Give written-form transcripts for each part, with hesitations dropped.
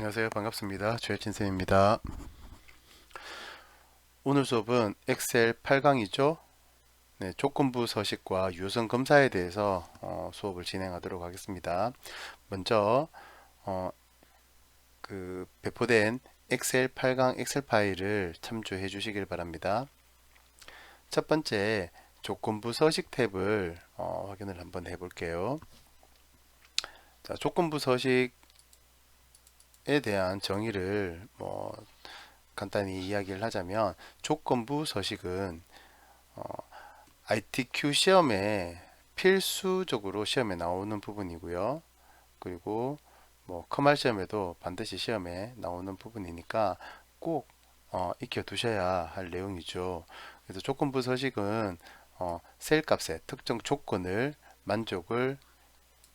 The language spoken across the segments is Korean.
안녕하세요. 반갑습니다. 최혜진 쌤입니다. 오늘 수업은 엑셀 8강이죠. 네, 조건부 서식과 유효성 검사에 대해서 수업을 진행하도록 하겠습니다. 먼저 배포된 엑셀 8강 엑셀 파일을 참조해 주시길 바랍니다. 첫 번째 조건부 서식 탭을 확인을 한번 해볼게요. 자, 조건부 서식에 대한 정의를 간단히 이야기를 하자면 조건부 서식은 ITQ 시험에 필수적으로 시험에 나오는 부분이고요. 그리고 커말 시험에도 반드시 시험에 나오는 부분이니까 꼭 익혀 두셔야 할 내용이죠. 그래서 조건부 서식은 셀 값의 특정 조건을 만족을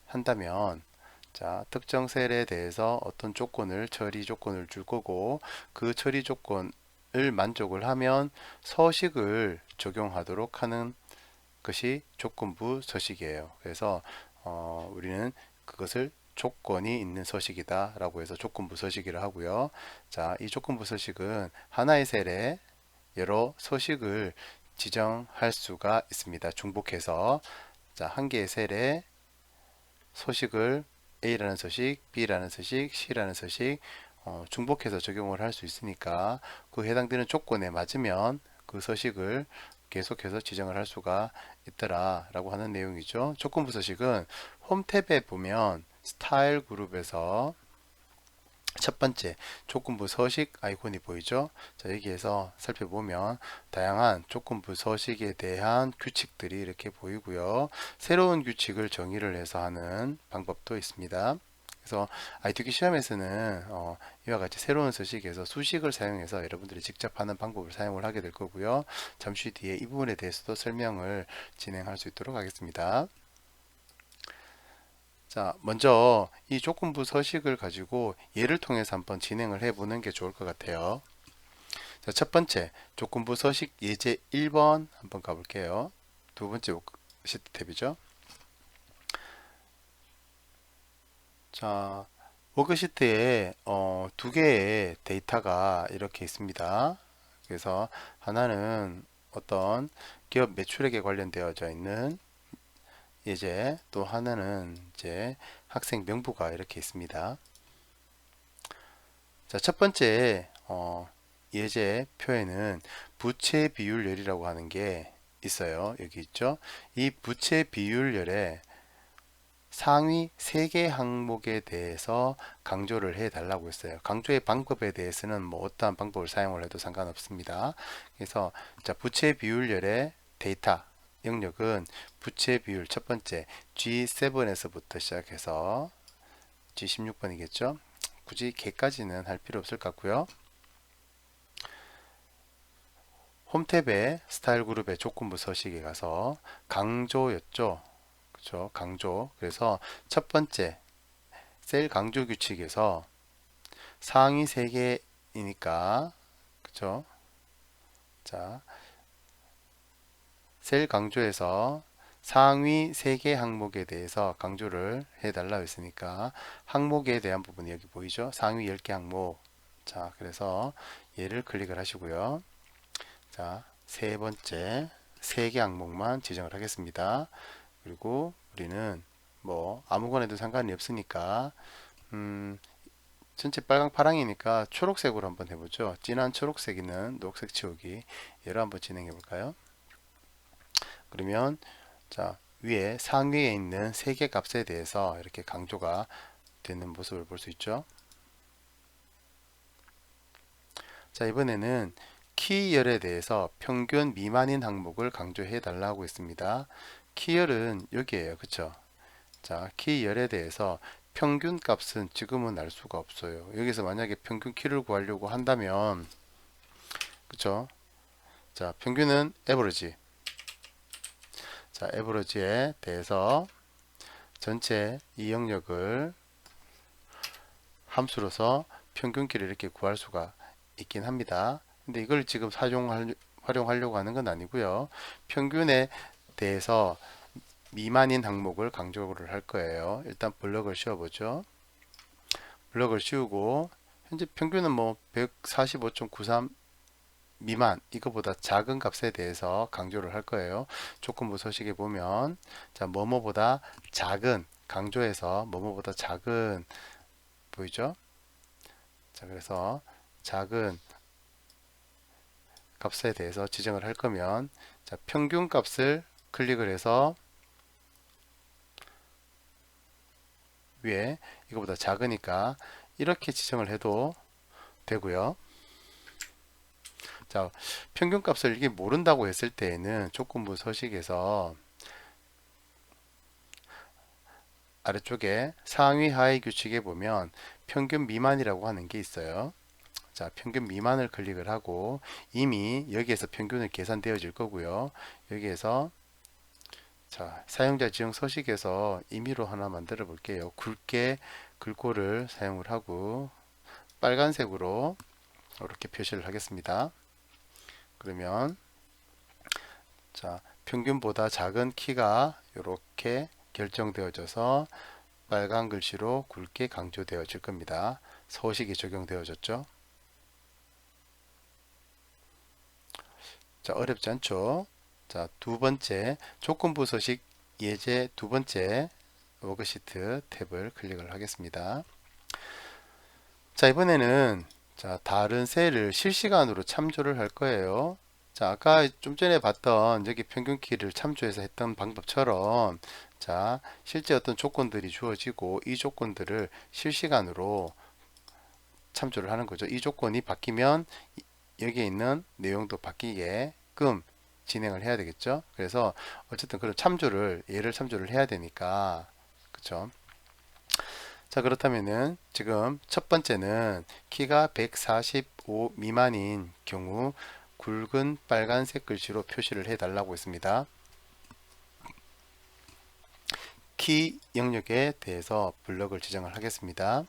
한다면, 자, 특정 셀에 대해서 어떤 조건을 처리 조건을 줄 거고, 그 처리 조건을 만족을 하면 서식을 적용하도록 하는 것이 조건부 서식이에요. 그래서 우리는 그것을 조건이 있는 서식이다 라고 해서 조건부 서식이라 하고요. 자, 이 조건부 서식은 하나의 셀에 여러 서식을 지정할 수가 있습니다. 중복해서, 자, 한 개의 셀에 서식을 A라는 서식, B라는 서식, C라는 서식 중복해서 적용을 할 수 있으니까 그 해당되는 조건에 맞으면 그 서식을 계속해서 지정을 할 수가 있더라 라고 하는 내용이죠. 조건부 서식은 홈 탭에 보면 스타일 그룹에서 첫 번째 조건부 서식 아이콘이 보이죠. 자, 여기에서 살펴보면 다양한 조건부 서식에 대한 규칙들이 이렇게 보이고요. 새로운 규칙을 정의를 해서 하는 방법도 있습니다. 그래서 ITQ 시험에서는 이와 같이 새로운 서식에서 수식을 사용해서 여러분들이 직접 하는 방법을 사용을 하게 될 거고요. 잠시 뒤에 이 부분에 대해서도 설명을 진행할 수 있도록 하겠습니다. 자, 먼저 이 조건부 서식을 가지고 예를 통해서 한번 진행을 해보는 게 좋을 것 같아요. 자, 첫 번째 조건부 서식 예제 1번 한번 가볼게요. 두 번째 워크시트 탭이죠. 자, 워크시트에 두 개의 데이터가 이렇게 있습니다. 그래서 하나는 어떤 기업 매출액에 관련되어져 있는 예제, 또 하나는 이제 학생 명부가 이렇게 있습니다. 자, 첫 번째 예제 표에는 부채 비율열이라고 하는 게 있어요. 여기 있죠. 이 부채 비율열의 상위 3개 항목에 대해서 강조를 해 달라고 했어요. 강조의 방법에 대해서는 어떠한 방법을 사용을 해도 상관없습니다. 그래서 자, 부채 비율열의 데이터 영역은 부채 비율 첫 번째 G7에서부터 시작해서 G16번이겠죠. 굳이 개까지는 할 필요 없을 것 같고요. 홈 탭에 스타일 그룹의 조건부 서식에 가서 강조였죠. 그렇죠? 강조. 그래서 첫 번째 셀 강조 규칙에서 상위 3개이니까 그렇죠? 자, 셀 강조에서 상위 3개 항목에 대해서 강조를 해달라고 했으니까 항목에 대한 부분이 여기 보이죠? 상위 10개 항목. 자, 그래서 얘를 클릭을 하시고요. 자, 세 번째 3개 항목만 지정을 하겠습니다. 그리고 우리는 아무거나 해도 상관이 없으니까 전체 빨강 파랑이니까 초록색으로 한번 해보죠. 진한 초록색 있는 녹색 치우기 얘로 한번 진행해 볼까요? 그러면 자, 위에 상위에 있는 3개 값에 대해서 이렇게 강조가 되는 모습을 볼 수 있죠. 자, 이번에는 키열에 대해서 평균 미만인 항목을 강조해 달라고 했습니다. 키열은 여기에요. 그쵸? 자, 키열에 대해서 평균 값은 지금은 알 수가 없어요. 여기서 만약에 평균 키를 구하려고 한다면 그쵸? 자, 평균은 에버리지. 자, 에버리지에 대해서 전체 이 영역을 함수로서 평균키를 이렇게 구할 수가 있긴 합니다. 근데 이걸 지금 활용하려고 하는 건 아니고요. 평균에 대해서 미만인 항목을 강조를 할 거예요. 일단 블럭을 씌워보죠. 블럭을 씌우고 현재 평균은 뭐 145.93 미만, 이거보다 작은 값에 대해서 강조를 할 거예요. 조건부 서식에 보면 자, 뭐뭐보다 작은, 강조해서 뭐뭐보다 작은, 보이죠? 자, 그래서 작은 값에 대해서 지정을 할 거면 자, 평균 값을 클릭을 해서 위에 이거보다 작으니까 이렇게 지정을 해도 되고요. 자, 평균 값을 이게 모른다고 했을 때에는 조건부 서식에서 아래쪽에 상위 하위 규칙에 보면 평균 미만이라고 하는 게 있어요. 자, 평균 미만을 클릭을 하고 이미 여기에서 평균을 계산되어질 거고요. 여기에서 자, 사용자 지정 서식에서 임의로 하나 만들어 볼게요. 굵게 글꼴을 사용을 하고 빨간색으로 이렇게 표시를 하겠습니다. 그러면 자, 평균보다 작은 키가 이렇게 결정되어져서 빨간 글씨로 굵게 강조되어질 겁니다. 서식이 적용되어졌죠. 자, 어렵지 않죠? 자, 두 번째 조건부 서식 예제 두 번째 워크시트 탭을 클릭을 하겠습니다. 자, 이번에는 자, 다른 셀을 실시간으로 참조를 할 거예요. 자, 아까 좀 전에 봤던 여기 평균 키를 참조해서 했던 방법처럼 자, 실제 어떤 조건들이 주어지고 이 조건들을 실시간으로 참조를 하는 거죠. 이 조건이 바뀌면 여기에 있는 내용도 바뀌게끔 진행을 해야 되겠죠. 그래서 어쨌든 그런 참조를 얘를 참조를 해야 되니까 그쵸. 자, 그렇다면은 지금 첫 번째는 키가 145 미만인 경우 굵은 빨간색 글씨로 표시를 해 달라고 했습니다. 키 영역에 대해서 블럭을 지정을 하겠습니다.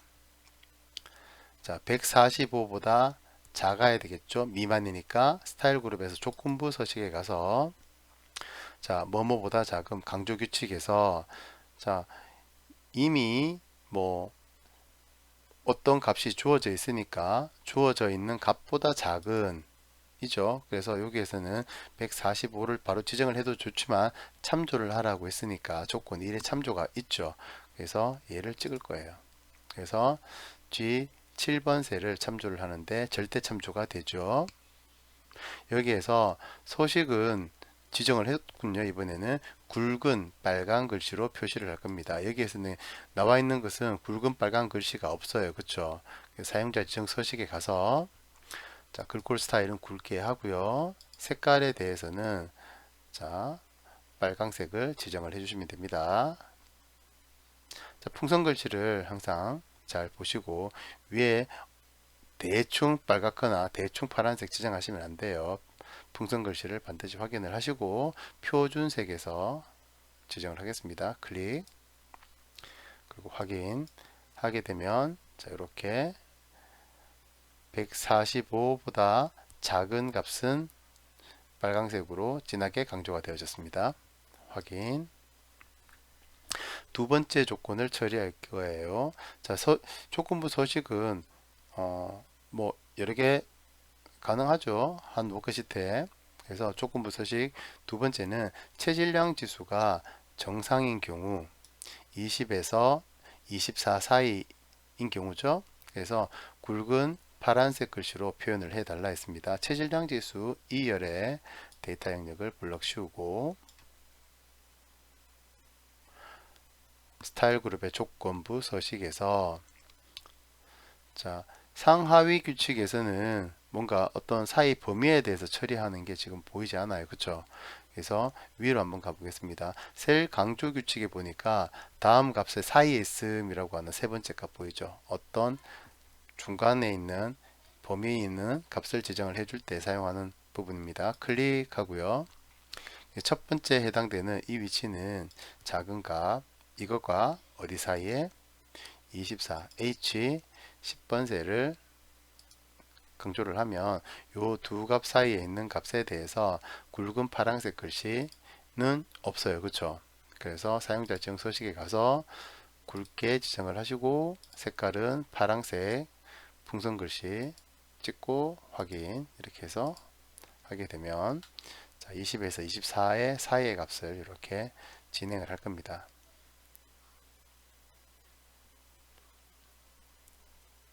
자, 145보다 작아야 되겠죠. 미만이니까 스타일 그룹에서 조건부 서식에 가서 자, 뭐뭐보다 작음 강조 규칙에서 자, 이미 뭐 어떤 값이 주어져 있으니까 주어져 있는 값보다 작은 이죠. 그래서 여기에서는 145를 바로 지정을 해도 좋지만 참조를 하라고 했으니까 조건 1에 참조가 있죠. 그래서 얘를 찍을 거예요. 그래서 G7번 셀을 참조를 하는데 절대 참조가 되죠. 여기에서 소식은 지정을 했군요. 이번에는 굵은 빨간 글씨로 표시를 할 겁니다. 여기에서는 나와 있는 것은 굵은 빨간 글씨가 없어요. 그쵸? 사용자 지정 서식에 가서 자, 글꼴 스타일은 굵게 하고요. 색깔에 대해서는 자, 빨강색을 지정을 해주시면 됩니다. 자, 풍선 글씨를 항상 잘 보시고 위에 대충 빨갛거나 대충 파란색 지정하시면 안 돼요. 풍선 글씨를 반드시 확인을 하시고 표준색에서 지정을 하겠습니다. 클릭 그리고 확인 하게 되면 자, 이렇게 145보다 작은 값은 빨강색으로 진하게 강조가 되어졌습니다. 확인. 두 번째 조건을 처리할 거예요. 자, 조건부 서식은 뭐 여러 개 가능하죠. 한 워크시트에. 그래서 조건부 서식 두 번째는 체질량 지수가 정상인 경우 20에서 24 사이인 경우죠. 그래서 굵은 파란색 글씨로 표현을 해 달라 했습니다. 체질량 지수 2열에 데이터 영역을 블럭 씌우고 스타일 그룹의 조건부 서식에서 자, 상하위 규칙에서는 뭔가 어떤 사이 범위에 대해서 처리하는 게 지금 보이지 않아요. 그쵸? 그래서 위로 한번 가보겠습니다. 셀 강조 규칙에 보니까 다음 값의 사이에 있음이라고 하는 세 번째 값 보이죠? 어떤 중간에 있는 범위에 있는 값을 지정을 해줄 때 사용하는 부분입니다. 클릭하고요. 첫 번째 해당되는 이 위치는 작은 값 이것과 어디 사이에 24 H 10번 셀을 강조를 하면 요 두 값 사이에 있는 값에 대해서 굵은 파란색 글씨는 없어요. 그쵸? 그래서 사용자 지정 서식에 가서 굵게 지정을 하시고 색깔은 파랑색 풍선 글씨 찍고 확인 이렇게 해서 하게 되면 자, 20에서 24의 사이의 값을 이렇게 진행을 할 겁니다.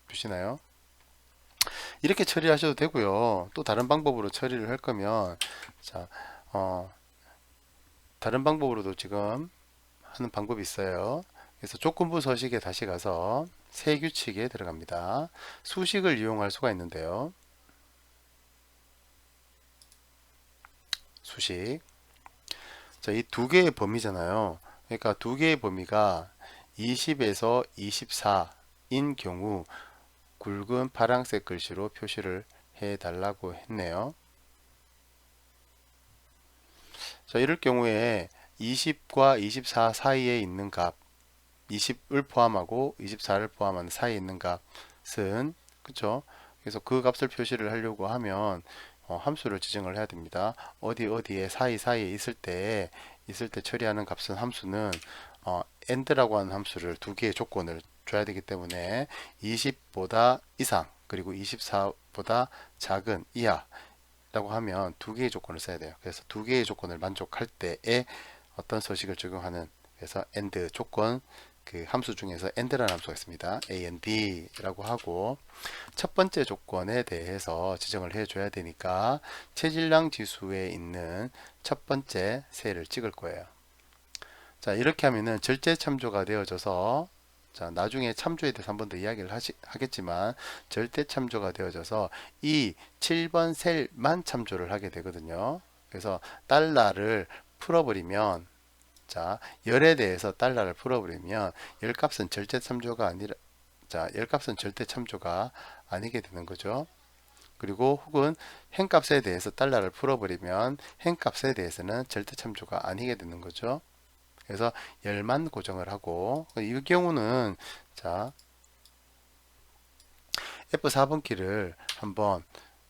보시나요? 이렇게 처리하셔도 되고요. 또 다른 방법으로 처리를 할 거면 자, 다른 방법으로도 지금 하는 방법이 있어요. 그래서 조건부 서식에 다시 가서 새 규칙에 들어갑니다. 수식을 이용할 수가 있는데요. 수식. 자, 이 두 개의 범위잖아요. 그러니까 두 개의 범위가 20에서 24인 경우 굵은 파란색 글씨로 표시를 해 달라고 했네요. 자, 이럴 경우에 20과 24 사이에 있는 값, 20을 포함하고 24를 포함한 사이에 있는 값은 그쵸? 그래서 그 값을 표시를 하려고 하면 함수를 지정을 해야 됩니다. 어디에 사이사이에 있을 때 처리하는 값은 함수는 and라고 하는 함수를 두 개의 조건을 줘야 되기 때문에 20보다 이상 그리고 24보다 작은 이하 라고 하면 두 개의 조건을 써야 돼요. 그래서 두 개의 조건을 만족할 때에 어떤 서식을 적용하는 그래서 and 조건 그 함수 중에서 and라는 함수가 있습니다. and라고 하고 첫 번째 조건에 대해서 지정을 해줘야 되니까 체질량 지수에 있는 첫 번째 셀을 찍을 거예요. 자, 이렇게 하면은 절대 참조가 되어져서 자, 나중에 참조에 대해서 한 번 더 이야기를 하겠지만 절대 참조가 되어져서 이 7번 셀만 참조를 하게 되거든요. 그래서 달러를 풀어버리면 자, 열에 대해서 달러를 풀어버리면 열 값은 절대 참조가 아니라 자, 열 값은 절대 참조가 아니게 되는 거죠. 그리고 혹은 행 값에 대해서 달러를 풀어버리면 행 값에 대해서는 절대 참조가 아니게 되는 거죠. 그래서 열만 고정을 하고 이 경우는 자 F4번 키를 한번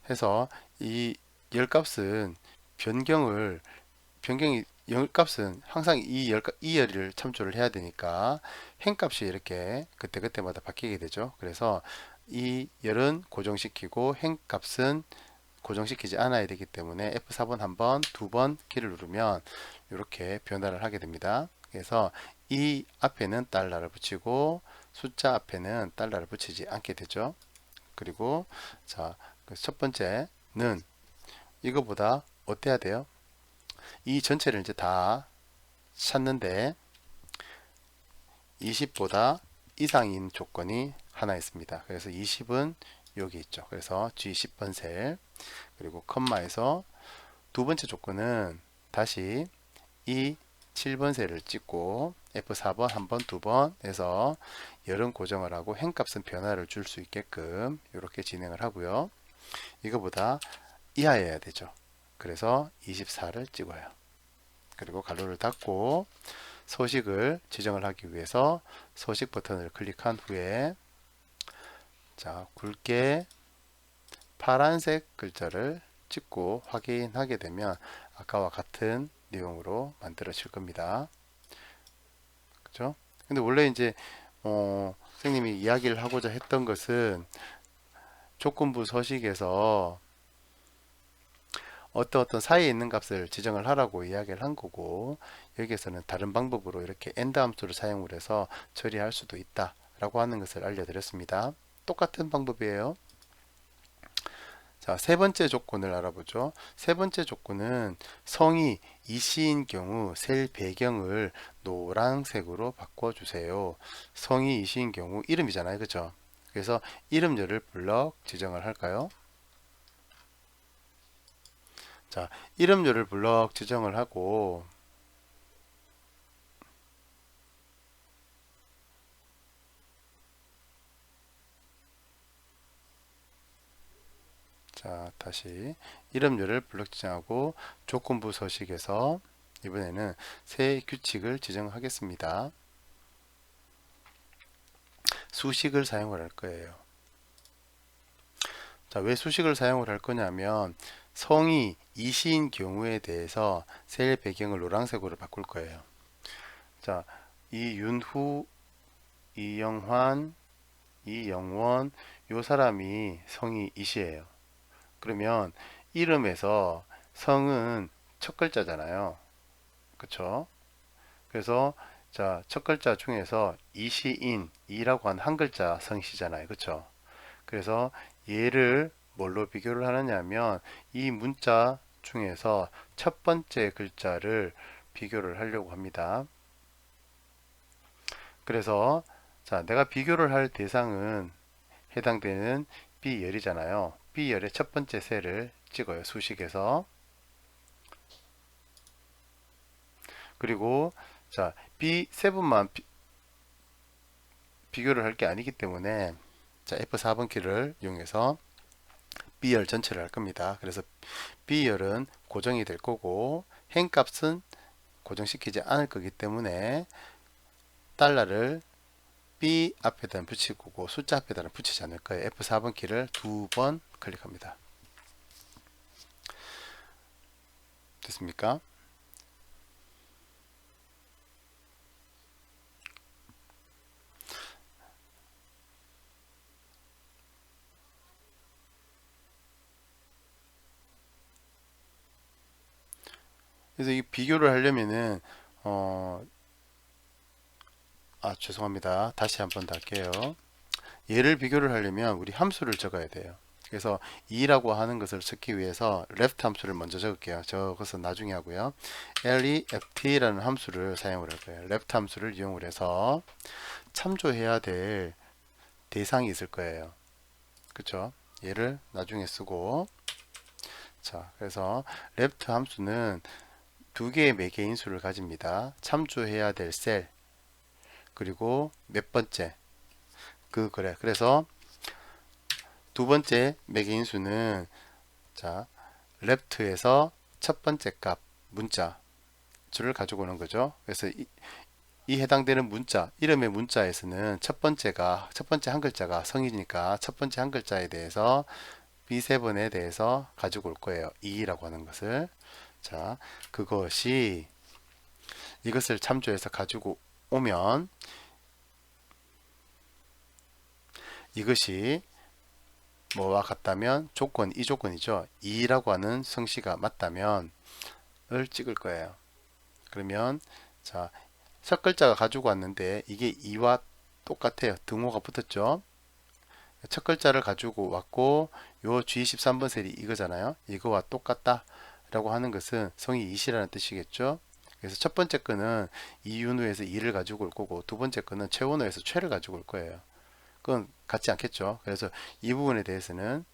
해서 이 열값은 변경이 열값은 항상 이 열을 참조를 해야 되니까 행값이 이렇게 그때그때마다 바뀌게 되죠. 그래서 이 열은 고정시키고 행값은 고정시키지 않아야 되기 때문에 F4번 한 번, 두 번 키를 누르면 이렇게 변화를 하게 됩니다. 그래서 이 앞에는 달러를 붙이고 숫자 앞에는 달러를 붙이지 않게 되죠. 그리고 자, 첫 번째는 이거보다 어때야 돼요? 이 전체를 이제 다 찾는데 20보다 이상인 조건이 하나 있습니다. 그래서 20은 여기 있죠. 그래서 G10번 셀 그리고 컴마에서 두 번째 조건은 다시 이 7번 셀을 찍고 F4번 한 번, 두 번 해서 열은 고정을 하고 행값은 변화를 줄 수 있게끔 이렇게 진행을 하고요. 이거보다 이하여야 되죠. 그래서 24를 찍어요. 그리고 가로를 닫고 서식을 지정을 하기 위해서 서식 버튼을 클릭한 후에 자, 굵게 파란색 글자를 찍고 확인하게 되면 아까와 같은 내용으로 만들어질 겁니다. 그죠? 근데 원래 이제 선생님이 이야기를 하고자 했던 것은 조건부 서식에서 어떤 사이에 있는 값을 지정을 하라고 이야기를 한 거고 여기에서는 다른 방법으로 이렇게 AND 함수를 사용을 해서 처리할 수도 있다 라고 하는 것을 알려드렸습니다. 똑같은 방법이에요. 자, 세 번째 조건을 알아보죠. 세 번째 조건은 성이 이시인 경우 셀 배경을 노란색으로 바꿔주세요. 성이 이시인 경우 이름이잖아요. 그죠? 그래서 이름열을 블럭 지정을 할까요? 자, 이름열을 블럭 지정을 하고 자, 다시 이름열을 블럭 지정하고 조건부 서식에서 이번에는 새 규칙을 지정하겠습니다. 수식을 사용을 할 거예요. 자, 왜 수식을 사용을 할 거냐면 성이 이시인 경우에 대해서 셀 배경을 노란색으로 바꿀 거예요. 자, 이 윤후 이영환, 이영원, 요 사람이 성이 이시예요. 그러면 이름에서 성은 첫 글자잖아요. 그쵸? 그래서 자, 첫 글자 중에서 이시인, 이라고 한 한 글자 성씨잖아요. 그쵸? 그래서 얘를 뭘로 비교를 하느냐 하면 이 문자 중에서 첫 번째 글자를 비교를 하려고 합니다. 그래서 자, 내가 비교를 할 대상은 해당되는 B열이잖아요. B열의 첫 번째 셀을 찍어요. 수식에서. 그리고 자, B7만 비교를 할 게 아니기 때문에 자, F4번 키를 이용해서 B열 전체를 할 겁니다. 그래서 B열은 고정이 될 거고 행 값은 고정시키지 않을 거기 때문에 달러를 B 앞에다 붙이고 숫자 앞에다 붙이지 않을 거예요. F4번 키를 두 번 클릭합니다. 됐습니까? 그래서 이 비교를 하려면은 죄송합니다. 다시 한번 더 할게요. 얘를 비교를 하려면 우리 함수를 적어야 돼요. 그래서 2라고 하는 것을 적기 위해서 left 함수를 먼저 적을게요. 저것은 나중에 하고요. left라는 함수를 사용을 할 거예요. left 함수를 이용을 해서 참조해야 될 대상이 있을 거예요. 그쵸? 얘를 나중에 쓰고 자, 그래서 left 함수는 두 개의 매개인수를 가집니다. 참조해야 될 셀 그리고 몇 번째 그래. 그래서 두 번째 매개인수는 자 left에서 첫 번째 값 문자 줄을 가지고 오는 거죠. 그래서 이 해당되는 문자 이름의 문자에서는 첫 번째 한 글자가 성이니까 첫 번째 한 글자에 대해서 B7에 대해서 가지고 올 거예요. 2라고 하는 것을 자 그것이 이것을 참조해서 가지고 오면 이것이 뭐와 같다면 이 조건이죠. 2라고 하는 성씨가 맞다면 을 찍을 거예요. 그러면 자, 첫 글자가 가지고 왔는데 이게 2와 똑같아요. 등호가 붙었죠. 첫 글자를 가지고 왔고 요 G13번 셀이 이거잖아요. 이거와 똑같다 라고 하는 것은 성이 2시라는 뜻이겠죠. 그래서 첫 번째 거는 이윤우에서 2를 가지고 올 거고 두 번째 거는 최원호에서 최를 가지고 올 거예요. 그건 같지 않겠죠. 그래서 이 부분에 대해서는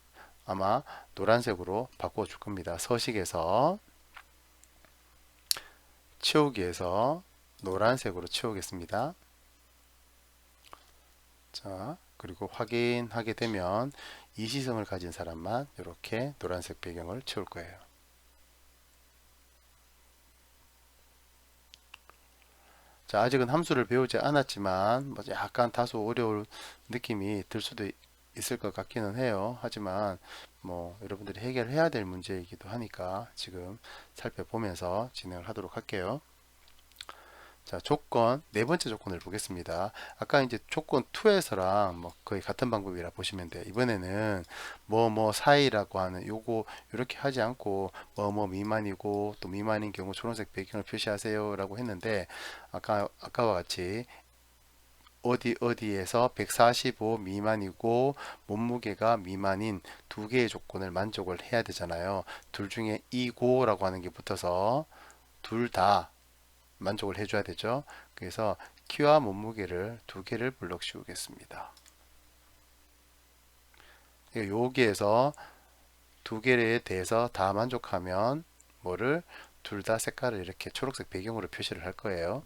아마 노란색으로 바꿔 줄 겁니다. 서식에서 치우기에서 노란색으로 치우겠습니다. 자, 그리고 확인하게 되면 이시성을 가진 사람만 이렇게 노란색 배경을 치울 거예요. 자, 아직은 함수를 배우지 않았지만 뭐 약간 다소 어려울 느낌이 들 수도 있을 것 같기는 해요. 하지만 뭐 여러분들이 해결해야 될 문제이기도 하니까 지금 살펴보면서 진행을 하도록 할게요. 자, 조건, 네 번째 조건을 보겠습니다. 아까 이제 조건 2에서랑 뭐 거의 같은 방법이라 보시면 돼요. 이번에는 뭐 사이라고 하는 요거 이렇게 하지 않고 뭐 미만이고 또 미만인 경우 초록색 배경을 표시하세요 라고 했는데 아까와 같이 어디에서 145 미만이고 몸무게가 미만인 두 개의 조건을 만족을 해야 되잖아요. 둘 중에 이고라고 하는 게 붙어서 둘 다 만족을 해줘야 되죠. 그래서 키와 몸무게를 두 개를 블럭 씌우겠습니다. 여기에서 두 개에 대해서 다 만족하면 뭐를 둘 다 색깔을 이렇게 초록색 배경으로 표시를 할 거예요.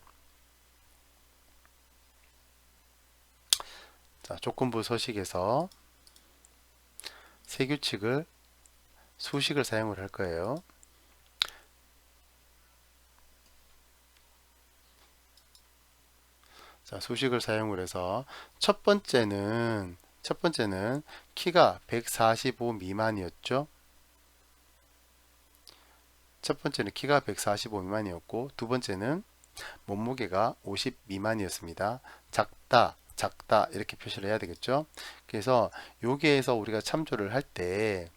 자, 조건부 서식에서 세규칙을 수식을 사용을 할 거예요. 자, 수식을 사용을 해서 첫 번째는 키가 145 미만이었죠. 첫 번째는 키가 145 미만이었고 두 번째는 몸무게가 50 미만이었습니다. 작다, 작다 이렇게 표시를 해야 되겠죠. 그래서 여기에서 우리가 참조를 할 때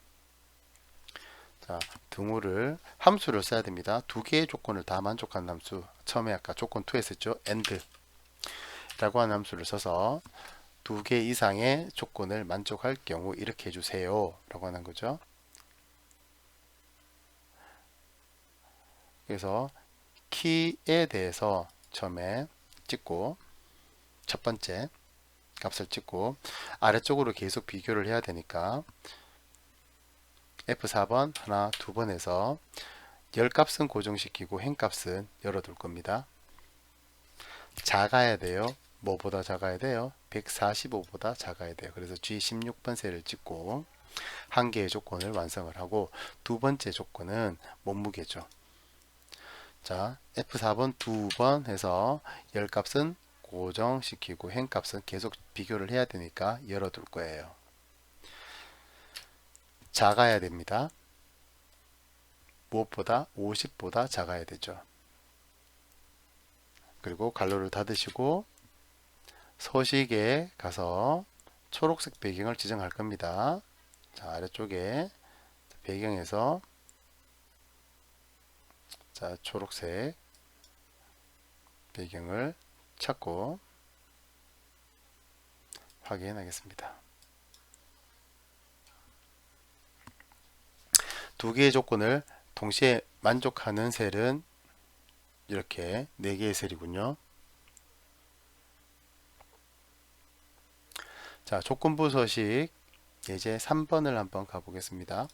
자, 등호를 함수를 써야 됩니다. 두 개의 조건을 다 만족하는 함수, 처음에 아까 조건 2 했었죠. AND 라고 하는 함수를 써서 두 개 이상의 조건을 만족할 경우 이렇게 해주세요 라고 하는 거죠. 그래서 키에 대해서 처음에 찍고 첫 번째 값을 찍고 아래쪽으로 계속 비교를 해야 되니까 F4번 하나 두 번에서 열 값은 고정시키고 행 값은 열어둘 겁니다. 작아야 돼요. 뭐보다 작아야 돼요? 145보다 작아야 돼요. 그래서 G16번 셀을 찍고 한 개의 조건을 완성을 하고 두 번째 조건은 몸무게죠. 자, F4번 두 번 해서 열 값은 고정시키고 행 값은 계속 비교를 해야 되니까 열어둘 거예요. 작아야 됩니다. 무엇보다 50보다 작아야 되죠. 그리고 갈로를 닫으시고 서식에 가서 초록색 배경을 지정할 겁니다. 자, 아래쪽에 배경에서 자, 초록색 배경을 찾고 확인하겠습니다. 두 개의 조건을 동시에 만족하는 셀은 이렇게 4개의 셀이군요. 자, 조건부 서식 예제 3번을 한번 가보겠습니다.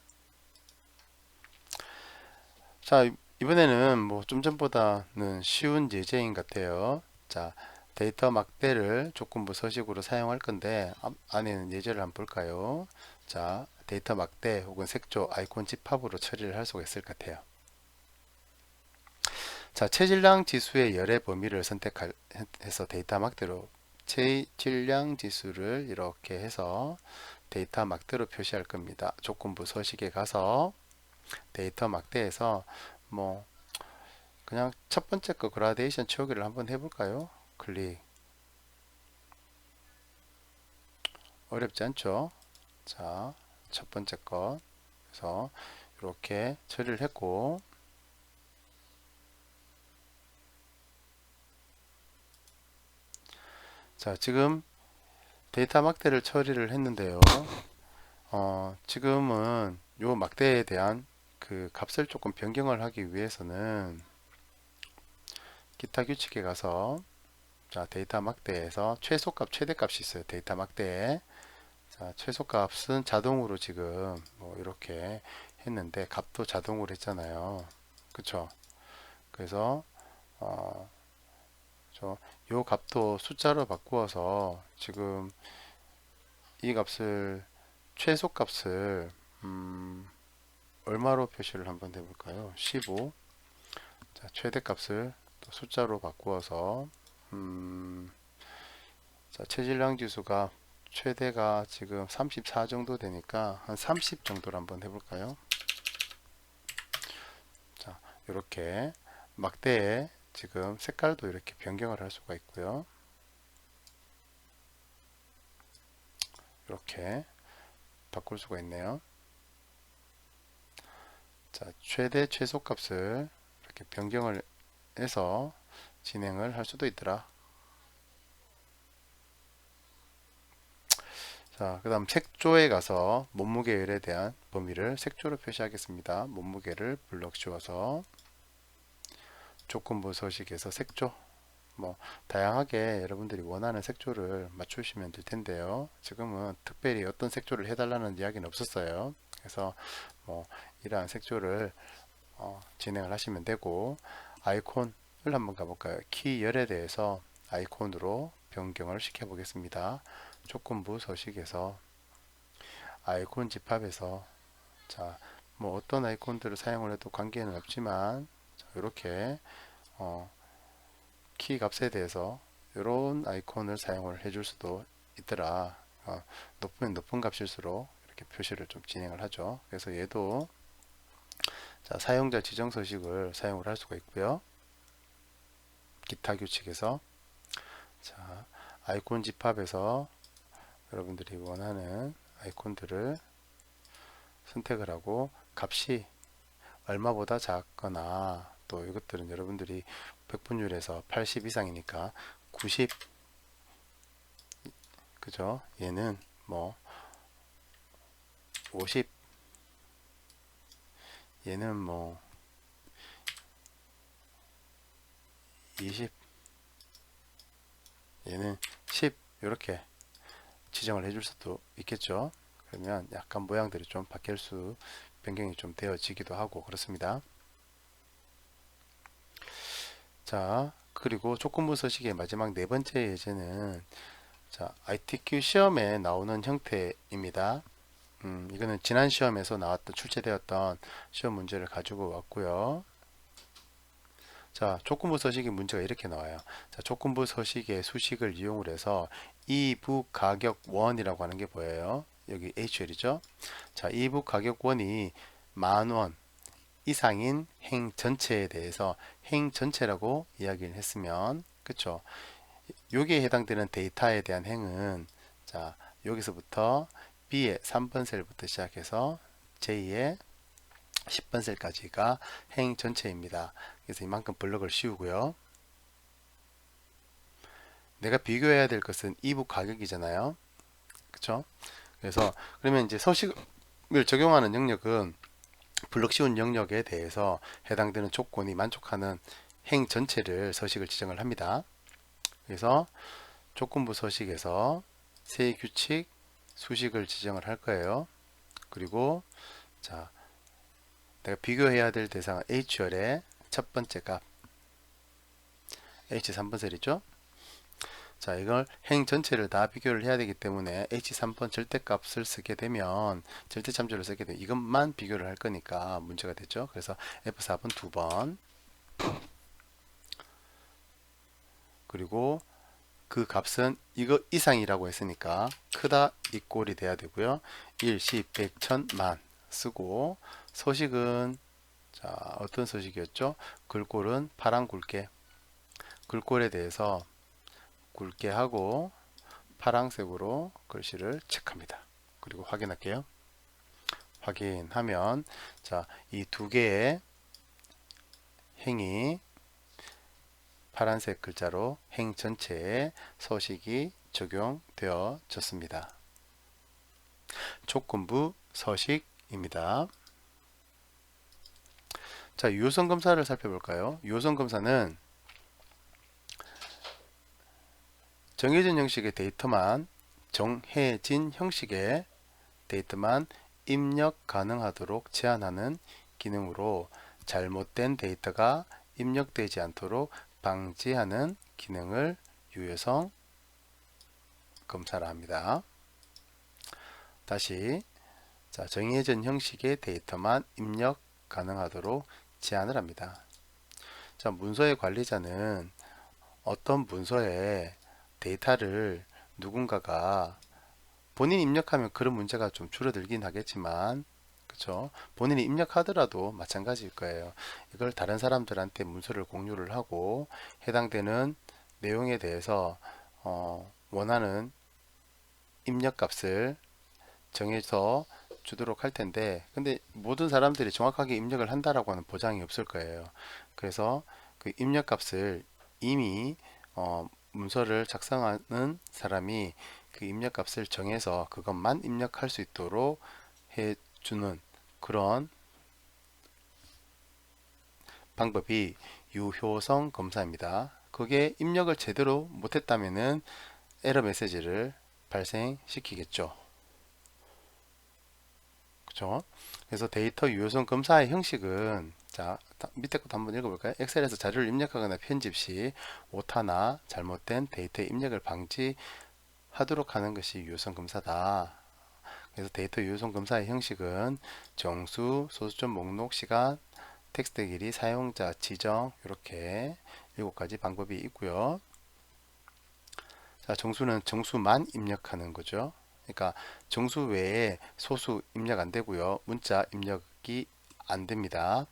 자, 이번에는 뭐 좀 전보다는 쉬운 예제인 것 같아요. 자, 데이터 막대를 조건부 서식으로 사용할 건데 안에는 예제를 한번 볼까요? 자, 데이터 막대 혹은 색조, 아이콘 집합으로 처리를 할 수가 있을 것 같아요. 자, 체질량 지수의 열의 범위를 선택해서 데이터 막대로 체질량 지수를 이렇게 해서 데이터 막대로 표시할 겁니다. 조건부 서식에 가서 데이터 막대에서 뭐 그냥 첫 번째 거 그라데이션 채우기를 한번 해볼까요? 클릭. 어렵지 않죠? 자, 첫 번째 거 그래서 이렇게 처리를 했고 자, 지금 데이터 막대를 처리를 했는데요. 지금은 요 막대에 대한 그 값을 조금 변경을 하기 위해서는 기타 규칙에 가서 자, 데이터 막대에서 최소값, 최대값이 있어요. 데이터 막대에 자, 최소값은 자동으로 지금 뭐 이렇게 했는데 값도 자동으로 했잖아요. 그쵸? 그래서 요 값도 숫자로 바꾸어서 지금 이 값을 최소값을 얼마로 표시를 한번 해볼까요? 15. 자, 최대값을 또 숫자로 바꾸어서 자, 체질량 지수가 최대가 지금 34 정도 되니까 한 30 정도로 한번 해볼까요? 자, 이렇게 막대에 지금 색깔도 이렇게 변경을 할 수가 있고요. 이렇게 바꿀 수가 있네요. 자, 최대 최소 값을 이렇게 변경을 해서 진행을 할 수도 있더라. 자, 그 다음 색조에 가서 몸무게열에 대한 범위를 색조로 표시하겠습니다. 몸무게를 블럭 씌워서 조건부 서식에서 색조 뭐 다양하게 여러분들이 원하는 색조를 맞추시면 될 텐데요. 지금은 특별히 어떤 색조를 해달라는 이야기는 없었어요. 그래서 뭐 이러한 색조를 진행을 하시면 되고 아이콘을 한번 가볼까요? 키 열에 대해서 아이콘으로 변경을 시켜 보겠습니다. 조건부 서식에서 아이콘 집합에서 자, 뭐 어떤 아이콘들을 사용을 해도 관계는 없지만 이렇게 키 값에 대해서 이런 아이콘을 사용을 해줄 수도 있더라. 높으면 높은 값일수록 이렇게 표시를 좀 진행을 하죠. 그래서 얘도 자, 사용자 지정 서식을 사용을 할 수가 있고요. 기타 규칙에서 자, 아이콘 집합에서 여러분들이 원하는 아이콘들을 선택을 하고 값이 얼마보다 작거나 또 이것들은 여러분들이 백분율에서 80 이상이니까 90 그죠? 얘는 뭐 50 얘는 뭐 20 얘는 10 이렇게 지정을 해줄 수도 있겠죠. 그러면 약간 모양들이 좀 바뀔 수 변경이 좀 되어지기도 하고 그렇습니다. 자, 그리고 조건부 서식의 마지막 네 번째 예제는 자, ITQ 시험에 나오는 형태입니다. 이거는 지난 시험에서 나왔던 출제되었던 시험 문제를 가지고 왔고요. 자, 조건부 서식의 문제가 이렇게 나와요. 자, 조건부 서식의 수식을 이용을 해서 이북 가격 원이라고 하는 게 보여요. 여기 HL이죠. 자, 이북 가격 원이 10,000원 이상인 행 전체에 대해서 행 전체라고 이야기를 했으면 그쵸? 여기에 해당되는 데이터에 대한 행은 자, 여기서부터 B의 3번 셀부터 시작해서 J의 10번 셀까지가 행 전체입니다. 그래서 이만큼 블럭을 씌우고요. 내가 비교해야 될 것은 이북 가격이잖아요. 그쵸? 그래서 그러면 이제 서식을 적용하는 영역은 블럭 씌운 영역에 대해서 해당되는 조건이 만족하는 행 전체를 서식을 지정을 합니다. 그래서 조건부 서식에서 세 규칙 수식을 지정을 할 거예요. 그리고 자, 내가 비교해야 될 대상은 HL의 첫 번째 값 H3번 셀이죠. 자, 이걸 행 전체를 다 비교를 해야 되기 때문에 H3번 절대값을 쓰게 되면 절대 참조를 쓰게 되면 이것만 비교를 할 거니까 문제가 되죠. 그래서 F4번 두 번 그리고 그 값은 이거 이상이라고 했으니까 크다 이꼴이 돼야 되고요. 1, 10, 100, 1000, 만 쓰고 서식은 자, 어떤 서식이었죠? 글꼴은 파란 굵게 글꼴에 대해서 굵게 하고 파란색으로 글씨를 체크합니다. 그리고 확인할게요. 확인하면 자, 이 두 개의 행이 파란색 글자로 행 전체에 서식이 적용되어졌습니다. 조건부 서식입니다. 자, 유효성 검사를 살펴볼까요? 유효성 검사는 정해진 형식의 데이터만 정해진 형식의 데이터만 입력 가능하도록 제한하는 기능으로 잘못된 데이터가 입력되지 않도록 방지하는 기능을 유효성 검사라 합니다. 다시 자, 정해진 형식의 데이터만 입력 가능하도록 제한을 합니다. 자, 문서의 관리자는 어떤 문서에 데이터를 누군가가 본인이 입력하면 그런 문제가 좀 줄어들긴 하겠지만 그쵸? 본인이 입력하더라도 마찬가지일 거예요. 이걸 다른 사람들한테 문서를 공유를 하고 해당되는 내용에 대해서 원하는 입력값을 정해서 주도록 할 텐데 근데 모든 사람들이 정확하게 입력을 한다라고 하는 보장이 없을 거예요. 그래서 그 입력값을 이미 문서를 작성하는 사람이 그 입력값을 정해서 그것만 입력할 수 있도록 해주는 그런 방법이 유효성 검사입니다. 그게 입력을 제대로 못했다면은 에러 메시지를 발생시키겠죠. 그렇죠? 그래서 데이터 유효성 검사의 형식은 자, 밑에 것도 한번 읽어볼까요? 엑셀에서 자료를 입력하거나 편집 시 오타나 잘못된 데이터 입력을 방지하도록 하는 것이 유효성 검사다. 그래서 데이터 유효성 검사의 형식은 정수, 소수점 목록, 시간, 텍스트 길이, 사용자, 지정 이렇게 7가지 방법이 있고요. 자, 정수는 정수만 입력하는 거죠. 그러니까 정수 외에 소수 입력 안 되고요. 문자 입력이 안 됩니다.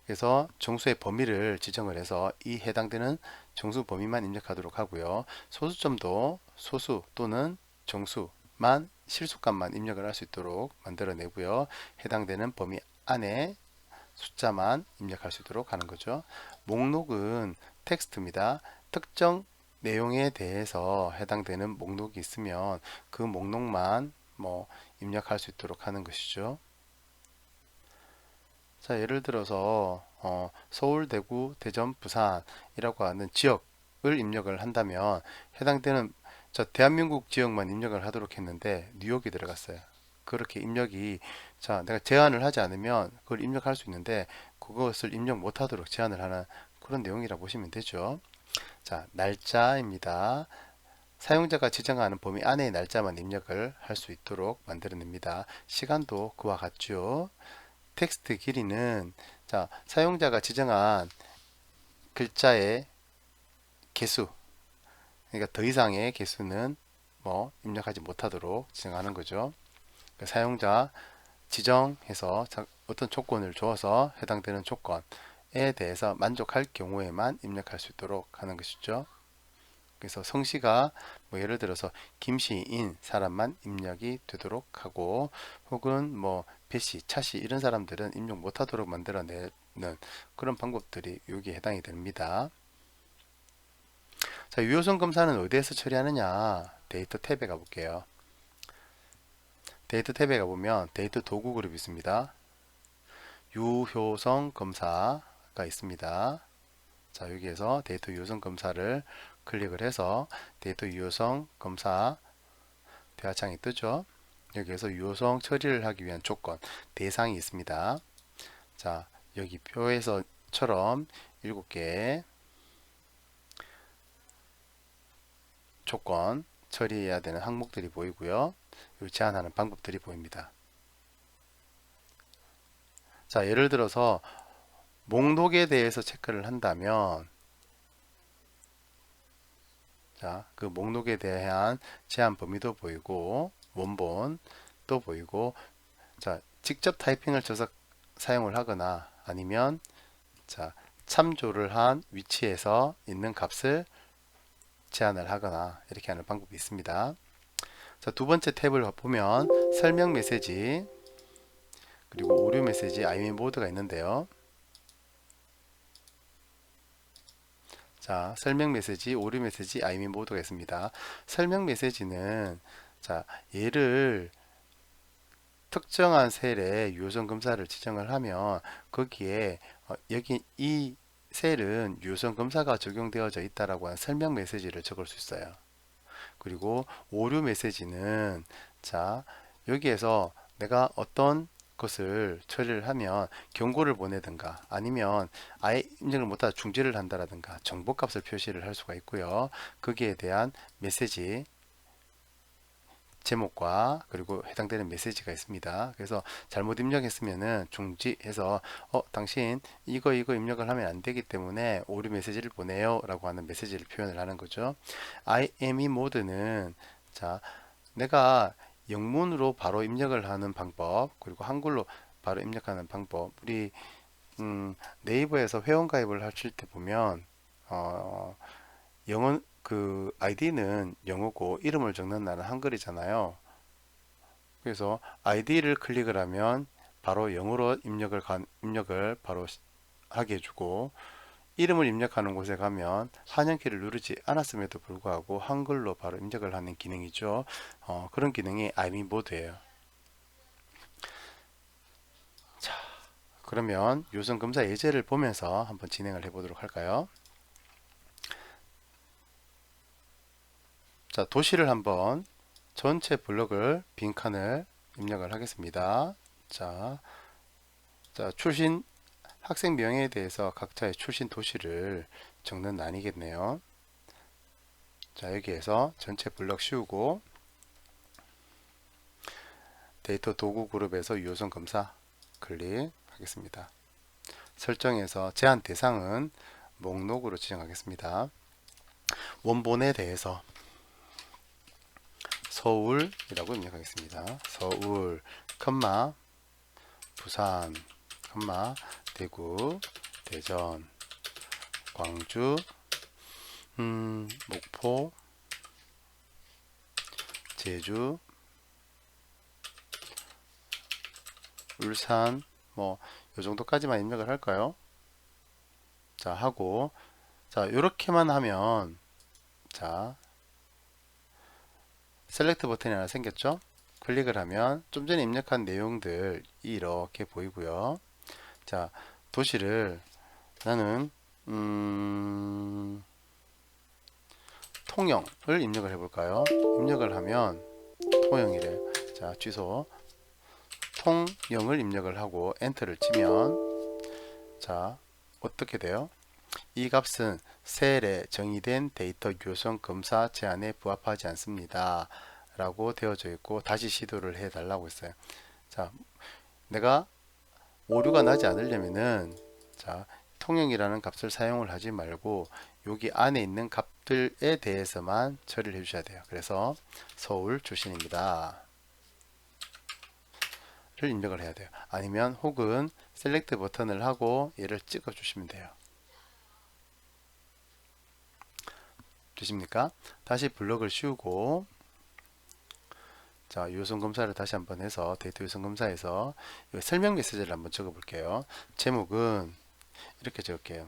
그래서 정수의 범위를 지정을 해서 이 해당되는 정수 범위만 입력하도록 하고요. 소수점도 소수 또는 정수만 실수값만 입력을 할 수 있도록 만들어 내고요. 해당되는 범위 안에 숫자만 입력할 수 있도록 하는 거죠. 목록은 텍스트입니다. 특정 내용에 대해서 해당되는 목록이 있으면 그 목록만 입력할 수 있도록 하는 것이죠. 자, 예를 들어서 서울, 대구, 대전, 부산이라고 하는 지역을 입력을 한다면 해당되는 대한민국 지역만 입력을 하도록 했는데 뉴욕이 들어갔어요. 그렇게 입력이 내가 제한을 하지 않으면 그걸 입력할 수 있는데 그것을 입력 못하도록 제한을 하는 그런 내용이라 보시면 되죠. 자, 날짜입니다. 사용자가 지정하는 범위 안의 날짜만 입력을 할 수 있도록 만들어냅니다. 시간도 그와 같죠. 텍스트 길이는 사용자가 지정한 글자의 개수, 그러니까 더 이상의 개수는 입력하지 못하도록 지정하는 거죠. 그러니까 사용자 지정해서 어떤 조건을 주어서 해당되는 조건에 대해서 만족할 경우에만 입력할 수 있도록 하는 것이죠. 그래서 성씨가 예를 들어서 김씨인 사람만 입력이 되도록 하고, 혹은 배씨, 차씨 이런 사람들은 입력 못하도록 만들어내는 그런 방법들이 여기에 해당이 됩니다. 자, 유효성 검사는 어디에서 처리하느냐? 데이터 탭에 가볼게요. 데이터 탭에 가보면 데이터 도구 그룹이 있습니다. 유효성 검사가 있습니다. 자, 여기에서 데이터 유효성 검사를 클릭을 해서 데이터 유효성 검사 대화창이 뜨죠. 여기에서 유효성 처리를 하기 위한 조건, 대상이 있습니다. 자, 여기 표에서처럼 7개의 조건 처리해야 되는 항목들이 보이고요. 제한하는 방법들이 보입니다. 자, 예를 들어서 목록에 대해서 체크를 한다면, 자, 그 목록에 대한 제한 범위도 보이고 원본도 보이고, 자, 직접 타이핑을 쳐서 사용을 하거나 아니면 참조를 한 위치에서 있는 값을 제한을 하거나 이렇게 하는 방법이 있습니다. 자, 두 번째 탭을 보면 설명 메시지 그리고 오류 메시지 IME 모드가 있는데요. 자, 설명 메시지, 오류 메시지, IME 모드가 있습니다. 설명 메시지는 얘를 특정한 셀에 유효성 검사를 지정을 하면 거기에 여기 이 셀은 유효성 검사가 적용되어져 있다라고 하는 설명 메시지를 적을 수 있어요. 그리고 오류 메시지는 여기에서 내가 어떤 것을 처리를 하면 경고를 보내든가 아니면 아예 입력을 못하다 중지를 한다라든가 정보값을 표시를 할 수가 있고요. 거기에 대한 메시지 제목과 그리고 해당되는 메시지가 있습니다. 그래서 잘못 입력했으면은 중지해서 당신 이거 입력을 하면 안 되기 때문에 오류 메시지를 보내요 라고 하는 메시지를 표현을 하는 거죠. IME 모드는 내가 영문으로 바로 입력을 하는 방법, 그리고 한글로 바로 입력하는 방법. 우리 네이버에서 회원가입을 하실 때 보면 영어 그 아이디는 영어고 이름을 적는 날은 한글이잖아요. 그래서 아이디를 클릭을 하면 바로 영어로 입력을 바로 하게 해주고, 이름을 입력하는 곳에 가면 한영키를 누르지 않았음에도 불구하고 한글로 바로 입력을 하는 기능이죠. 그런 기능이 IME 모드예요. 자, 그러면 유효성 검사 예제를 보면서 한번 진행을 해보도록 할까요? 자, 도시를 한번 전체 블록을 빈칸을 입력을 하겠습니다. 자, 출신 학생 명예에 대해서 각자의 출신 도시를 적는 란이겠네요. 자, 여기에서 전체 블럭 씌우고 데이터 도구 그룹에서 유효성 검사 클릭하겠습니다. 설정에서 제한 대상은 목록으로 지정하겠습니다. 원본에 대해서 서울이라고 입력하겠습니다. 서울, 부산, 대구, 대전, 광주, 목포, 제주, 울산, 뭐 요 정도까지만 입력을 할까요? 자, 하고, 자, 요렇게만 하면, 자, 셀렉트 버튼이 하나 생겼죠? 클릭을 하면 좀 전에 입력한 내용들이 이렇게 보이고요. 자, 도시를 나는 통영을 입력을 해볼까요? 입력을 하면 통영이래. 자, 취소. 통영을 입력을 하고 엔터를 치면 자, 어떻게 돼요? 이 값은 셀에 정의된 데이터 유효성 검사 제한에 부합하지 않습니다. 라고 되어져 있고 다시 시도를 해 달라고 했어요. 자, 내가 오류가 나지 않으려면은 자, 통영이라는 값을 사용을 하지 말고 여기 안에 있는 값들에 대해서만 처리를 해 주셔야 돼요. 그래서 서울 출신입니다. 를 입력을 해야 돼요. 아니면 혹은 셀렉트 버튼을 하고 얘를 찍어 주시면 돼요. 되십니까? 다시 블럭을 씌우고 자, 유효성 검사를 다시 한번 해서 데이터 유효성 검사에서 설명 메시지를 한번 적어 볼게요. 제목은 이렇게 적을게요.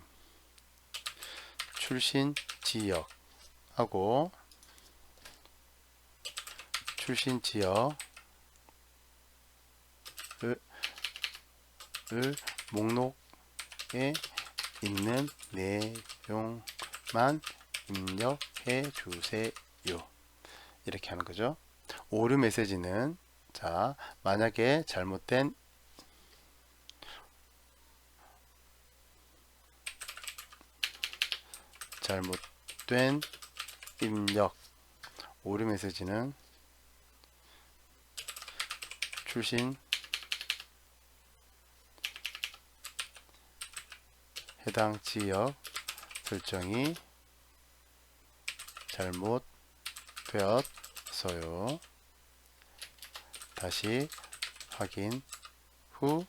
출신 지역 하고 출신 지역을 목록에 있는 내용만 입력해 주세요. 이렇게 하는 거죠. 오류 메시지는 자, 만약에 잘못된 입력 오류 메시지는 출신 해당 지역 설정이 잘못되었어요. 다시 확인 후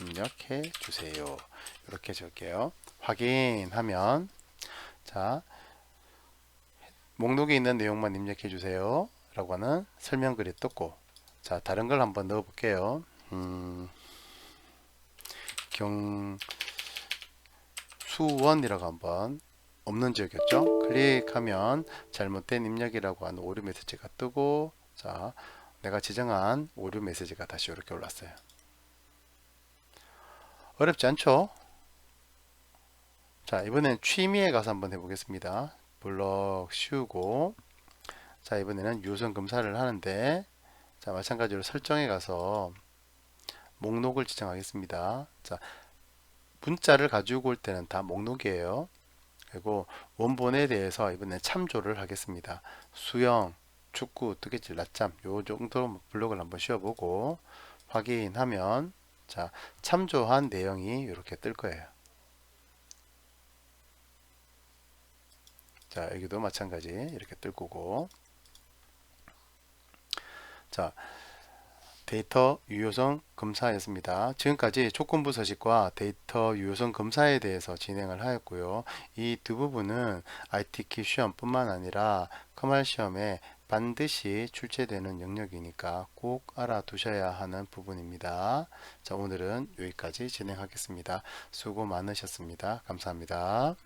입력해 주세요. 이렇게 적을게요. 확인하면 자, 목록에 있는 내용만 입력해 주세요. 라고 하는 설명글이 떴고 자, 다른 걸 한번 넣어 볼게요. 경수원이라고 한번 없는 지역이었죠. 클릭하면 잘못된 입력이라고 하는 오류 메시지가 뜨고 자, 내가 지정한 오류 메시지가 다시 이렇게 올랐어요. 어렵지 않죠? 자, 이번엔 취미에 가서 한번 해보겠습니다. 블럭 씌우고 자, 이번에는 유효성 검사를 하는데 자, 마찬가지로 설정에 가서 목록을 지정하겠습니다. 자, 문자를 가지고 올 때는 다 목록이에요. 그리고 원본에 대해서 이번에 참조를 하겠습니다. 수영, 축구, 뜨개질, 낮잠 요 정도 블록을 한번 씌워보고 확인하면 자, 참조한 내용이 이렇게 뜰 거예요. 자, 여기도 마찬가지 이렇게 뜰 거고 자, 데이터 유효성 검사였습니다. 지금까지 조건부 서식과 데이터 유효성 검사에 대해서 진행을 하였고요. 이 두 부분은 IT키 시험뿐만 아니라 커말 시험에 반드시 출제되는 영역이니까 꼭 알아두셔야 하는 부분입니다. 자, 오늘은 여기까지 진행하겠습니다. 수고 많으셨습니다. 감사합니다.